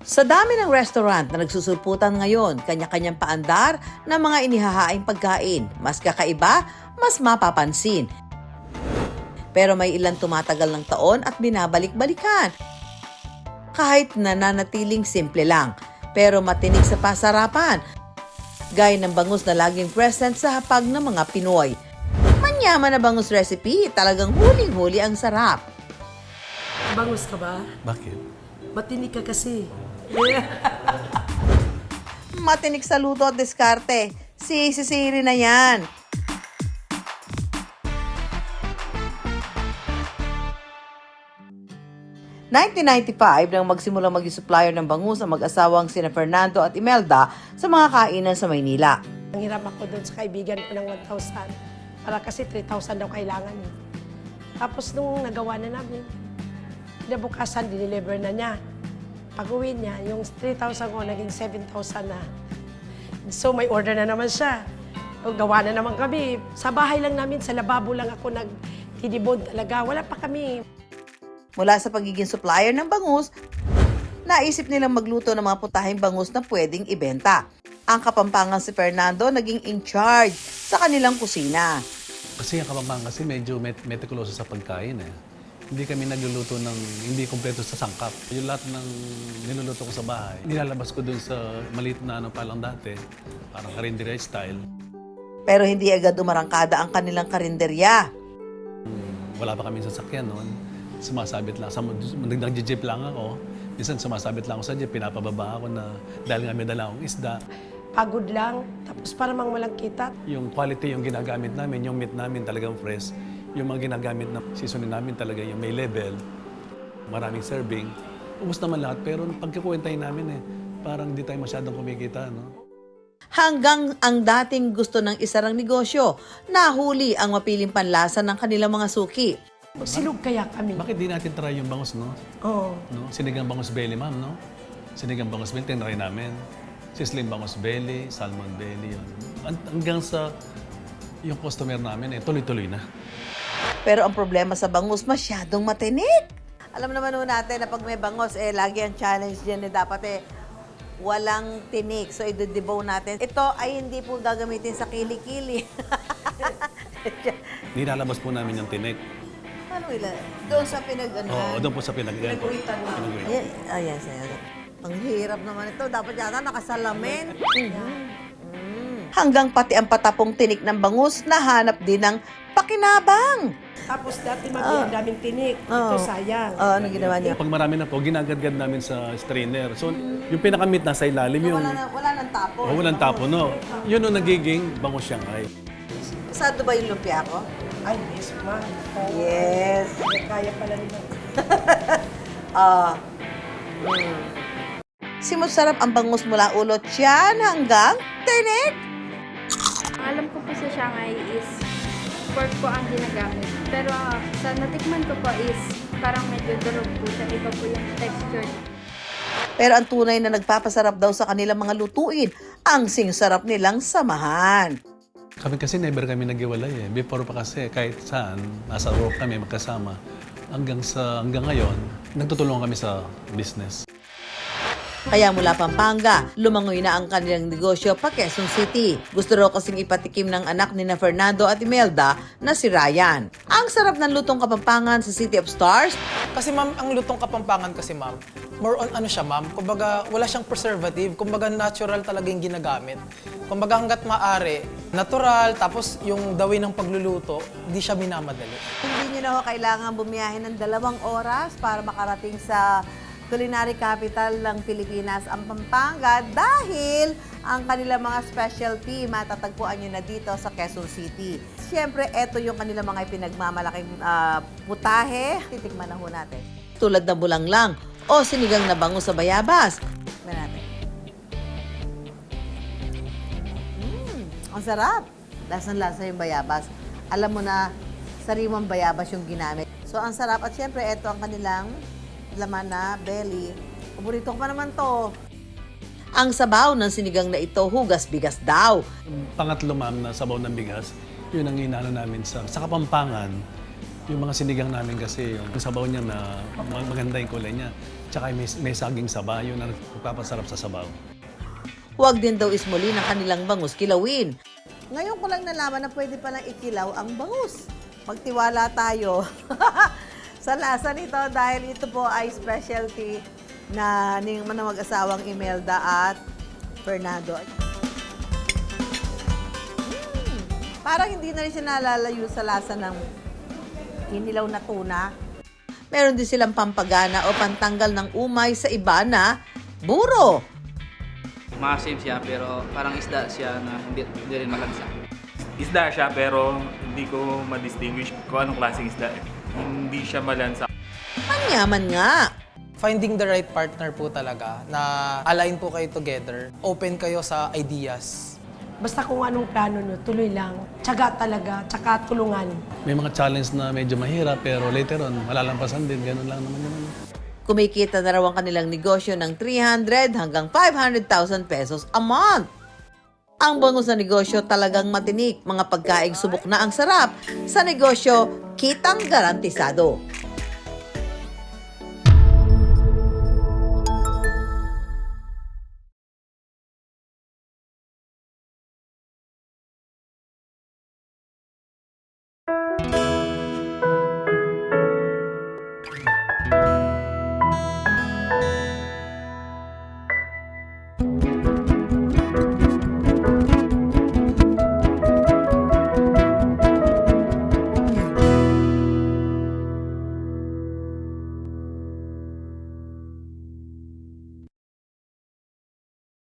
Sa dami ng restaurant na nagsusulputan ngayon, kanya-kanyang paandar ng mga inihahaing pagkain. Mas kakaiba, mas mapapansin. Pero may ilan tumatagal ng taon at binabalik-balikan. Kahit nananatiling simple lang, pero matinig sa pasarapan. Gaya ng bangus na laging present sa hapag ng mga Pinoy. Manyaman na bangus recipe, talagang huling-huli ang sarap. Bangus ka ba? Bakit? Matinig ka kasi. Matinik sa luto at diskarte. Sisiri na yan. ...1995 nang magsimulang maging supplier ng bangus ang mag-asawang sina Fernando at Imelda sa mga kainan sa Maynila. Ang hirap ako doon sa kaibigan ko ng 1,000. Para kasi 3,000 daw kailangan eh. Tapos nung nagawa na namin, kinabukasan, dineliver na niya. Pag-uwi niya, yung 3,000 ko naging 7,000 na. So may order na naman siya. O, gawa na naman kami. Sa bahay lang namin, sa lababo lang ako nagtidibod talaga. Wala pa kami. Mula sa pagiging supplier ng bangus, naisip nilang magluto ng mga putahing bangus na pwedeng ibenta. Ang Kapampangan si Fernando naging in charge sa kanilang kusina. Kasi ang Kapampangan kasi medyo meticuloso sa pagkain eh. Hindi kami nagluluto ng hindi kompleto sa sangkap. Yung lahat ng niluluto ko sa bahay, nilalabas ko dun sa maliit na ano pa lang dati, parang karinderya style. Pero hindi agad umarangkada ang kanilang karinderya. Wala pa kami sasakyan noon. Sumasabit lang. Nag-jeep lang ako. Minsan sumasabit lang ako sa jeep, pinapababa ako na dahil nga may dala akong isda. Pagod lang, tapos para mang walang kita. Yung quality yung ginagamit namin, yung meat namin talagang fresh. Yung mga ginagamit na seasonin namin talaga yung may level. Maraming serving. Ubus naman lahat, pero pagkikuwentahin namin parang di tayo masyadong kumikita, no? Hanggang ang dating gusto ng isarang negosyo, nahuli ang mapiling panlasa ng kanilang mga suki. Silog kaya kami. Bakit di natin try yung bangus, no? Oo. No? Sinigang bangus belly, ma'am, no? Sinigang bangus belly, tinry namin. Sisling bangus belly, salmon belly, yun. Hanggang sa yung customer namin, tuloy-tuloy na. Pero ang problema sa bangus, masyadong matinik. Alam naman ho natin na pag may bangus, lagi ang challenge dyan dapat walang tinik. So, i-debow natin. Ito ay hindi po gagamitin sa kilikili. Nilalabas po namin yung tinik. Ano ilan? Doon sa Oo, doon po sa pinag-uwitan. Ayan, sir. Ang hirap naman ito. Dapat yata nakasalamin. Hanggang pati ang patapong tinik ng bangus, nahanap din ng pakinabang. Tapos dati ang daming tinik. Ito sayang. Ano ginawa niya? Pag marami na po, ginagadgad namin sa strainer. So, yung pinaka-meat nasa ilalim, yung... Wala nang tapo. walang tapo, no? Yun yung nagiging bangus Shanghai. Sado ba yung lumpia ko? Ay, yes, ma. Yes. Kaya pala nila. Simusarap ang bangus mula ulo tiyan hanggang tinik. Alam ko po sa Shanghai is pork po ang ginagamit. Pero sa natikman ko po is parang medyo durog po siya. Iba po yung texture. Pero ang tunay na nagpapasarap daw sa kanilang mga lutuin, ang singsarap nilang samahan. Kami kasi never kami naghiwalay eh. Before pa kasi kahit saan, nasa work kami magkasama. Hanggang ngayon, nagtutulungan kami sa business. Kaya mula Pampanga, lumangoy na ang kanilang negosyo pa Quezon City. Gusto raw kasing ipatikim ng anak ni na Fernando at Imelda na si Ryan. Ang sarap ng lutong Kapampangan sa City of Stars. Kasi ma'am, ang lutong Kapampangan kasi ma'am, more on ano siya ma'am, kumbaga wala siyang preservative, kumbaga natural talaga yung ginagamit. Kumbaga hanggat maaari, natural, tapos yung dawi ng pagluluto, hindi siya minamadali. Hindi nyo na ho kailangan bumiyahe ng 2 oras para makarating sa culinary capital ng Pilipinas, ang Pampanga, dahil ang kanilang mga specialty matatagpuan nyo na dito sa Quezon City. Siyempre, eto yung kanilang mga pinagmamalaking putahe. Titikman na ho natin. Tulad ng bulanglang o sinigang na bangus sa bayabas. Tignan natin. Ang sarap. Lasang-lasa yung bayabas. Alam mo na, sariwang bayabas yung ginamit. So, ang sarap. At siyempre, eto ang kanilang laman na belly. Paborito ko pa naman to. Ang sabaw ng sinigang na ito, hugas-bigas daw. Pangatlo, ma'am, na sabaw ng bigas, yun ang inaano namin sa Kapampangan. Yung mga sinigang namin kasi, yung sabaw niya na maganda yung kulay niya. Tsaka may saging saba, yun ang nagpapasarap sa sabaw. Huwag din daw ismuli ng kanilang bangus kilawin. Ngayon ko lang nalaman na pwede palang ikilaw ang bangus. Magtiwala tayo sa lasa nito dahil ito po ay specialty na ng mag-asawang Imelda at Fernando. Parang hindi na rin siya nalalayo sa lasa ng kinilaw na tuna. Meron din silang pampagana o pantanggal ng umay sa iba na buro. Maasim siya pero parang isda siya na hindi rin malansa. Isda siya pero hindi ko ma-distinguish kung anong klaseng isda. Hindi siya malansa. Manyaman nga. Finding the right partner po talaga na align po kayo together. Open kayo sa ideas. Basta kung anong plano nyo, tuloy lang. Tiyaga talaga, tsaka tulungan. May mga challenge na medyo mahirap pero later on, malalampasan din. Ganun lang naman yun. Kumikita na raw ang kanilang negosyo ng 300 hanggang 500,000 pesos a month. Ang bangus na negosyo talagang matinik. Mga pagkaing subok na ang sarap. Sa negosyo, kitang garantisado.